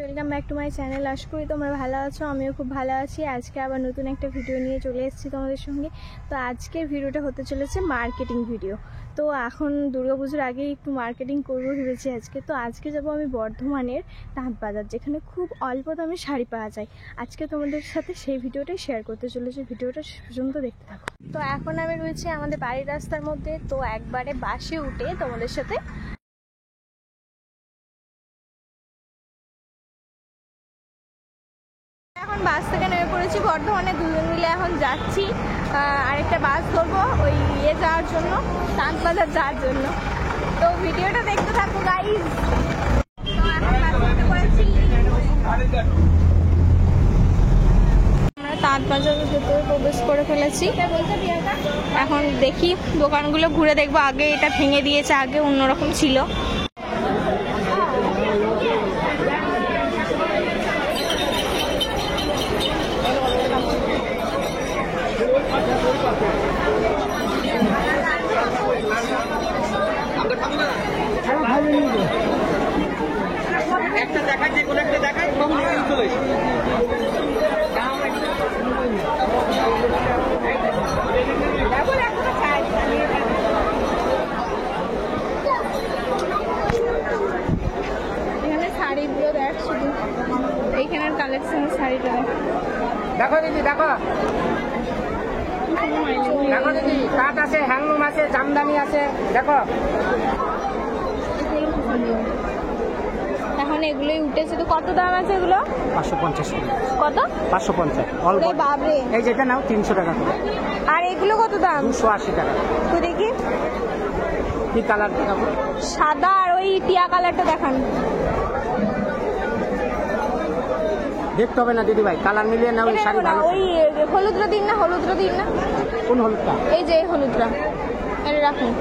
Welcome back to my channel. আশা করি তোমরা ভালো আছো, আমিও খুব ভালো আছি। আজকে আবার নতুন একটা ভিডিও নিয়ে চলে এসেছি তোমাদের সঙ্গে। তো আজকের ভিডিওটা হতে চলেছে মার্কেটিং ভিডিও। তো এখন দুর্গাপুজোর আগে একটু মার্কেটিং করবো ভেবেছি আজকে। তো আজকে যাব আমি বর্ধমানের তাঁত বাজার, যেখানে খুব অল্প দামে শাড়ি পাওয়া যায়। আজকে তোমাদের সাথে সেই ভিডিওটাই শেয়ার করতে চলেছি, ভিডিওটা পর্যন্ত দেখতে থাকো। তো এখন আমি রয়েছি আমাদের বাড়ির রাস্তার মধ্যে। তো একবারে বাসে উঠে তোমাদের সাথে এখন বাস থেকে নেমে পড়েছি বর্ধমানে। দুজন মিলে এখন যাচ্ছি আরেকটা বাস ধরবো ওই যাওয়ার জন্য, তাঁত বাজার যাওয়ার জন্য। তো ভিডিওটা দেখতে থাকো গাইজ। তো এখন বাস ধরতে পড়েছি, আমরা তাঁত বাজারের ভেতরে প্রবেশ করে ফেলেছি। এখন দেখি দোকানগুলো ঘুরে দেখবো। আগে এটা ভেঙে দিয়েছে, আগে অন্যরকম ছিল। একটা দেখাই যে কোনো একটা দেখাই কম দিয়ে চলে এখানে শাড়িগুলো দেখ, শুধু এইখানের কালেকশনের শাড়িটা দেখো দিদি, দেখো দেখো দিদি, কাঠ আছে, হ্যান্ডলুম আছে, জামদানি আছে, দেখো। এখন এগুলোই উঠেছে। তো কত দাম আছে এগুলো? 550 কত? 550 বাবরে। এই যেটা নাও 300 টাকা করে। আর এগুলো কত দাম? 280 টাকা। তো দেখি কি কালার দেখাবো? সাদা আর ওই টিয়া কালারটা দেখান। দেখতে হবে না দিদি ভাই, কালার মিলিয়ে নাও। এই শাড়ি ভালো। ওই হলুদটা দিন না, হলুদটা দিন না। কোন হলুদটা? এই যে হলুদটা, এটা রাখুন।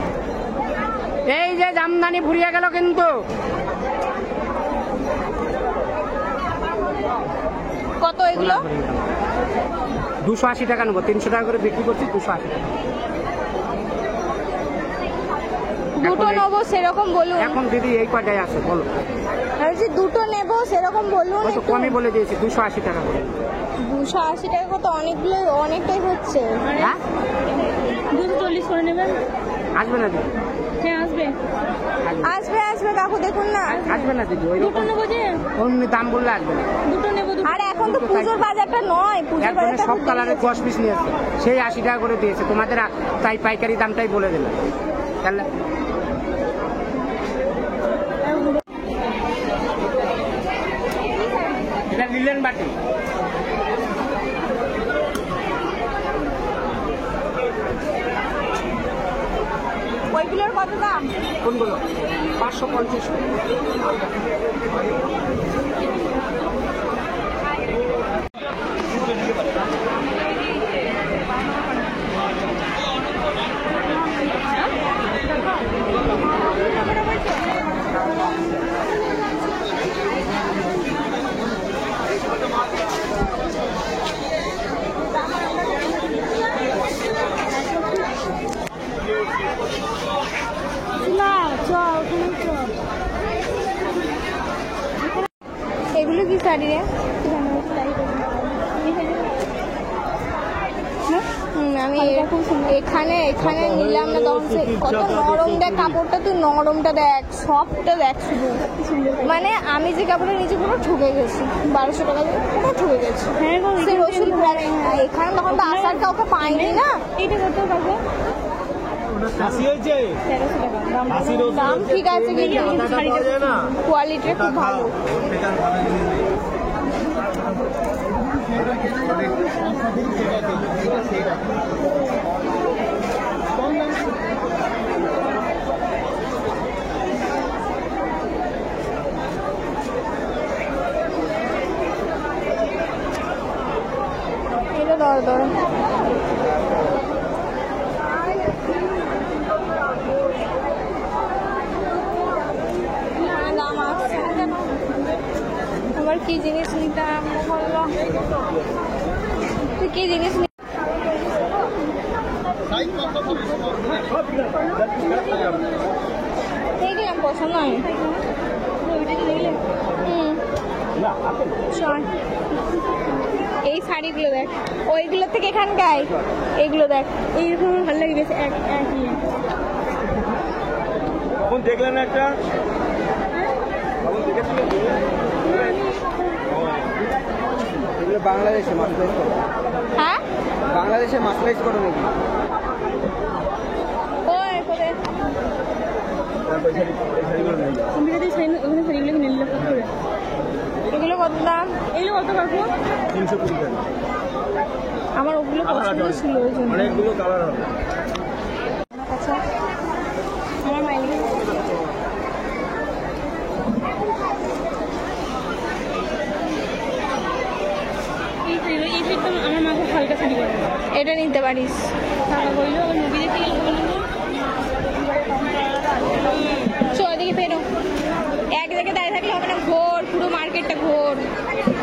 এই যে জামদানি ফুরিয়ে গেল কিন্তু। কত এগুলো? 280 টাকা নেবো, 300 টাকা করে বিক্রি করছি। 280 টাকা। দুটো নেবো সেরকম বলুন। এখন দিদি এই কয়টাই আছে বলো? বলছি দুটো নেবো সেরকম বলুন। তো কমই বলে দিয়েছি, 280 টাকা করে। 280 টাকা কত? অনেকগুলো, অনেকটাই হচ্ছে। হ্যাঁ 240 করে নেবেন। আসবে না দিদি? হ্যাঁ আসবে, আসবে আসবে কাকু, দেখুন না। আসবে না দিদি? ওই দুটো নেবো যে অমনি দাম বললে আসবে না। দুটো নেবো। আর এখন তো পুজোর বাজারটা নয়, পুজোর বাজারটা সব কালারের 10 পিস নিয়ে আসছে, সেই 80 টাকা করে দিয়েছে তোমাদের। তাই পাইকারি দামটাই বলে দিলাম। তাহলে এটা লিলেন বাটি। ওইগুলোর কত দাম? কোনগুলো? 550। এগুলো কি শাড়ি রে? আমি এখানে এখানে নিলাম না, তখন কত নরম দেখ কাপড়টা, তুই নরমটা দেখ, সফটটা দেখ শুধু। মানে আমি যে কাপড়টা নিচে পুরো ঠকে গেছি, 1200 টাকা দিয়ে পুরো ঠকে গেছি। সে রসুলপুর এখানে তখন তো আসার কাউকে পাইনি না। এইটা কত পাবো? দাম ঠিক আছে কিন্তু কোয়ালিটি খুব ভালো। এটা দর দর দাম আসছে। আবার কি জিনিস নিতাম বললো, তুই কি জিনিস দেখলাম পছন্দ হয়। চল এই শাড়িগুলো দেখ, ওইগুলোর থেকে এখানকার এইগুলো দেখ, এইরকম আমার ভালো লাগে বেশ। একই দেখলেন একটা বাংলাদেশে মাস্টারাইজ করো, হ্যাঁ বাংলাদেশে মাস্টারাইজ করো নাকি? ওই কোথায় এগুলো কত দাম? এগুলো কত কাকু? 320 টাকা। আমার ওগুলো পছন্দ ছিল ওই জন্য। অনেকগুলো কালার হবে। আচ্ছা আমার মাইনে আমার মা খুব হালকা শাড়ি করে, এটা নিতে পারিস। টাকা বললো আবার মুভি দেখতে গেলে বললো চো ওদিকে বেরো, এক জায়গায় দাঁড়িয়ে থাকলে হবে না, ঘোর পুরো মার্কেটটা ঘোর।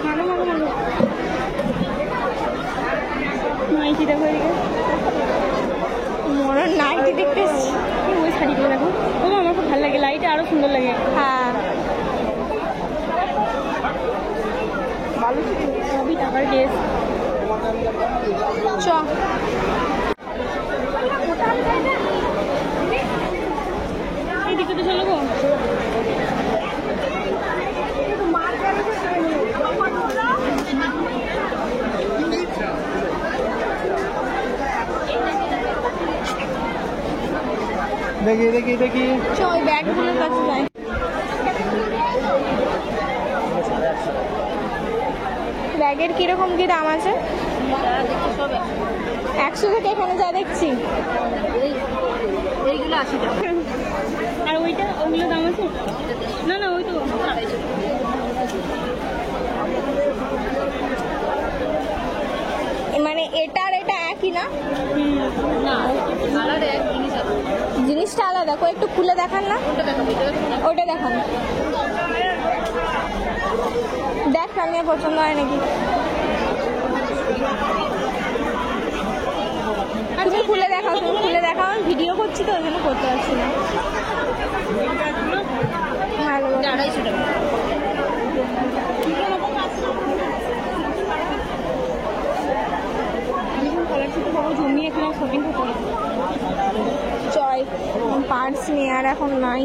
মারো মারো মারো নাইটি দেখো এদিকে, মরণ নাইটি দেখতে এসছি। ওই শাড়িগুলো দেখো, ও আমার খুব ভালো লাগে, লাইটে আরো সুন্দর লাগে। হ্যাঁ সবই টাকার ড্রেস। চ এদিকে তো চলো গো। দেখি দেখি দেখি চ ওই ব্যাগগুলোর কাছে যাই। ব্যাগের কিরকম কি দাম আছে? 100 থেকে এখানে যা দেখছি। এইগুলো 80 টাকা। আর ওইটা ওগুলো দাম আছে? না না ওই তো 250। মানে এটা আর এটা একই না? না কালার এক জিনিস আছে, জিনিসটা আলাদা, একটু খুলে দেখান না। ওটা দেখান, দেখ সামনে পছন্দ হয় নাকি। তুমি খুলে দেখাও, তুমি খুলে দেখাও, আমি ভিডিও করছি তো ওই জন্য করতে পারছি না। ভালো 250 টাকা। জমি এখানে শপিং করতে হবে। চয় পার্স নিয়ে আর এখন নাই,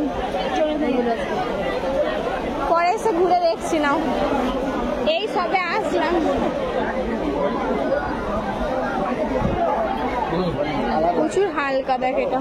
পরে এসে ঘুরে দেখছি না, এই সবে আসলাম। প্রচুর হালকা দেখ এটা।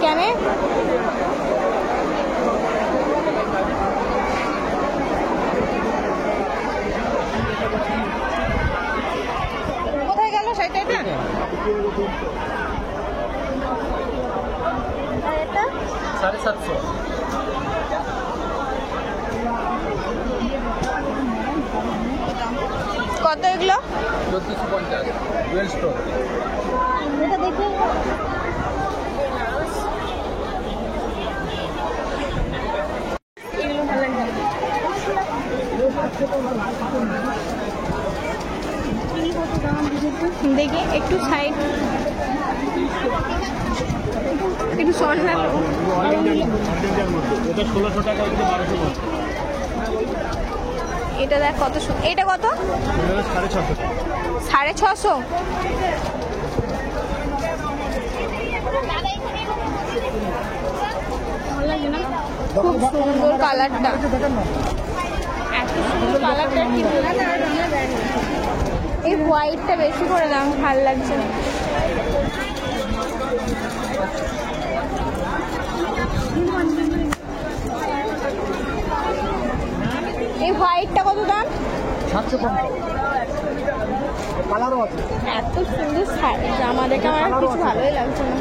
কেন কোথায় গেল সেটা? এটা আর এটা 750। কত এগুলো? 3450 ডুয়েল স্টোর। এটা দেখি এগুলো ভালো লাগে। দেখি একটু সাইড, একটু সন্ধ্যা। এটা 1600 টাকা, এটা 1200 টাকা। এটা দেখ কত এটা কত? 650 টাকা। 650। ভালো লাগে না? খুব সুন্দর কালারটা, এত সুন্দর কালারটা কি বলবো। এই হোয়াইটটা বেশি করে দাম, ভালো লাগছে না। এই হোয়াইটটা কত দাম? 750। কালারও আছে। এত সুন্দর জামা দেখে আমার আর কিছু ভালোই লাগছে না।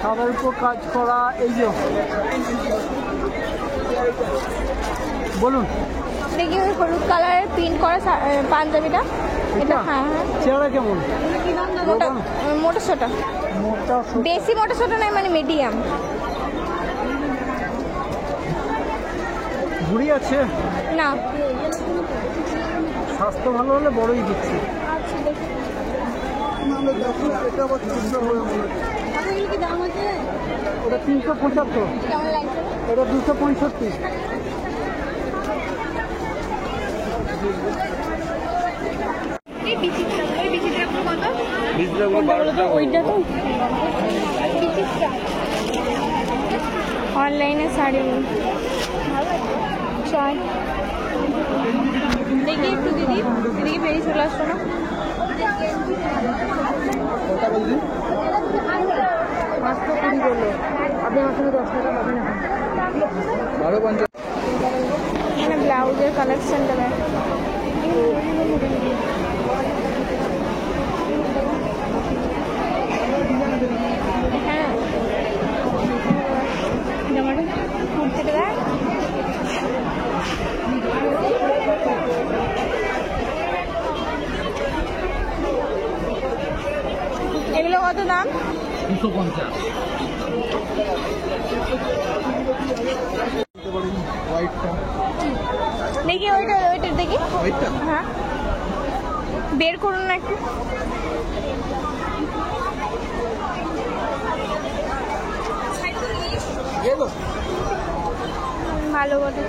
সাদার উপর কাজ করা, এই যে বলুন। দেখি ওই হলুদ কালারের প্রিন্ট করা পাঞ্জাবিটা, এটা হ্যাঁ হ্যাঁ চেহারা কেমন? মোটা মোটা ছোটা, বেশি মোটা ছোটা নয়, মানে মিডিয়াম। ঘুড়ি আছে না স্বাস্থ্য ভালো হলে বড়ই দিচ্ছি। কি দাম আছে? ওটা 375, কেমন লাগছে? এটা 265। এই বিচিত্রা, ওই বিচিত্রাগুলো কত? ওইটা তো বিচিত্রা অনলাইনে শাড়ি চল দেখি একটু দিদি, এদিকে বেরিয়ে চলে আসছো না? এখানে ব্লাউজের কালেকশনটা দেখ। হ্যাঁ জামাটা কুর্তিটা দেখ। এগুলো কত দাম? 250। দেখি ওইটা ওইটা দেখি, হ্যাঁ বের করুন না একটু। ভালো বটে।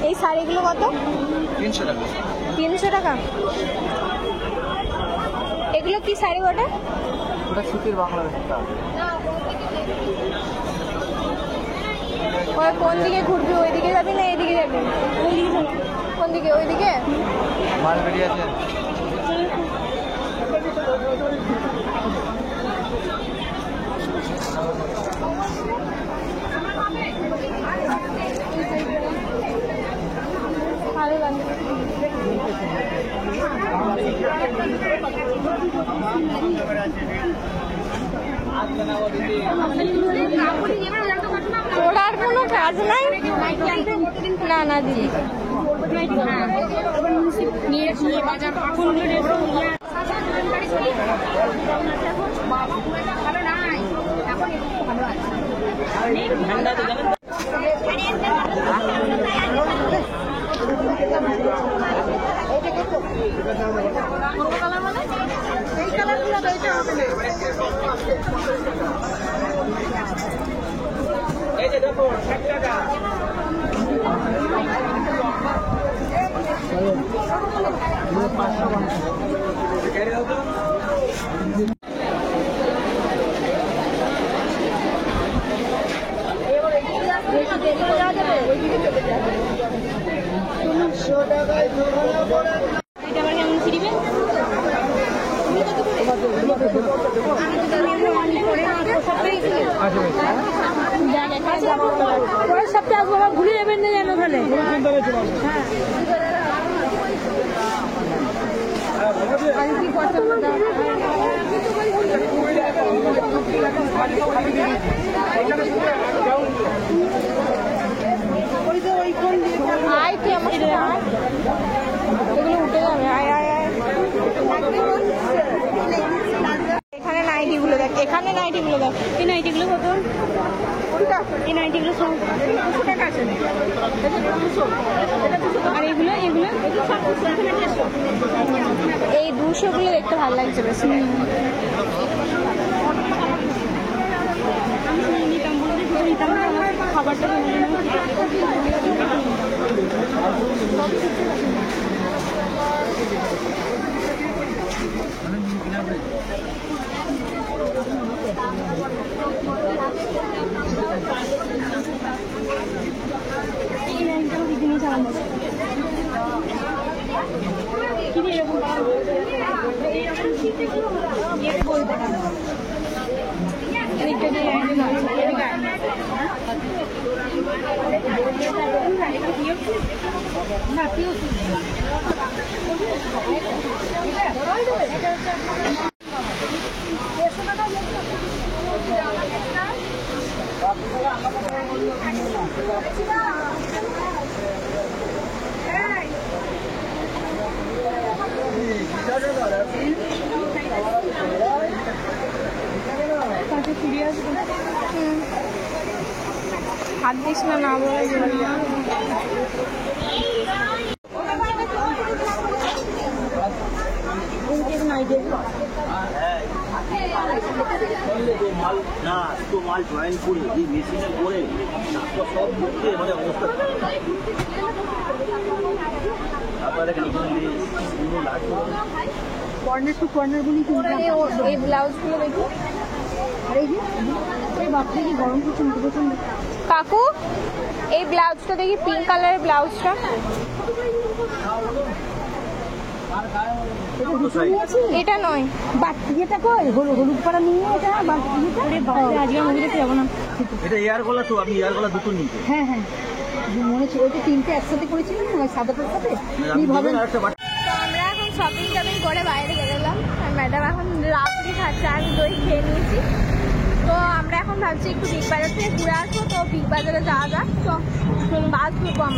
এই শাড়িগুলো কত? 300 টাকা। 300 টাকা। এগুলো কি শাড়ি বটে? ওটা সুতির বাংলাদেশটা। ওই কোন দিকে ঘুরবি, ওইদিকে যাবি না এইদিকে যাবি? কোন দিকে? ওইদিকে? মালবেরি আছে। ভালো লাগে। তোর আর কোনো কাজ নাই? না না দিদি, এটা আবার কেমন ছিড়িবে? পরের সপ্তাহে আসবো, আবার ঘুরে যাবেন না যেন ওখানে। আয় তুই আমার সাথে আয়, এগুলো উঠে যাবে। আয় আয় আয়, এখানে নাইটিগুলো দেখ, এখানে নাইটিগুলো দেখ। এই নাইটিগুলো কত? এই নাইটিগুলো সব আর এগুলো এগুলো এই 200 গুলো দেখতে ভালো লাগছে বেশি। নিতাম বলতে নিতাম না, আমার খাবারটা হাত দিস না, না বলে না তো মাল জয়েন করে এই মেশিনে করে তো সব মুখে মানে অবস্থা আপনারা এখানে কর্নার টু কর্নার গুলি এই ব্লাউজগুলো দেখি। আর এই যে এই বাপরে কি গরম প্রচন্ড প্রচন্ড। কাকু এই ব্লাউজটা দেখি, পিঙ্ক কালারের ব্লাউজটা। এটা নয়, ইয়েটা কই হলুদ পাড়া নিয়ে এটা আজকে মন্দিরে যাবো না। এটা এয়ার গলা তো আপনি এয়ার গলা দুটো নিতে হ্যাঁ হ্যাঁ মনে ছিল, ওইটা তিনটে একসাথে করেছিলেন না সাদাটার সাথে। তো আমরা এখন শপিং টপিং করে বাইরে গেলাম। আর ম্যাডাম এখন রাবড়ি খাচ্ছে, আমি দই খেয়ে নিয়েছি। তো আমরা এখন ভাবছি একটু বিগ বাজার থেকে ঘুরে আসবো। তো বিগ বাজারে যাওয়া যাক, তো বাস ঢুকবো আমরা।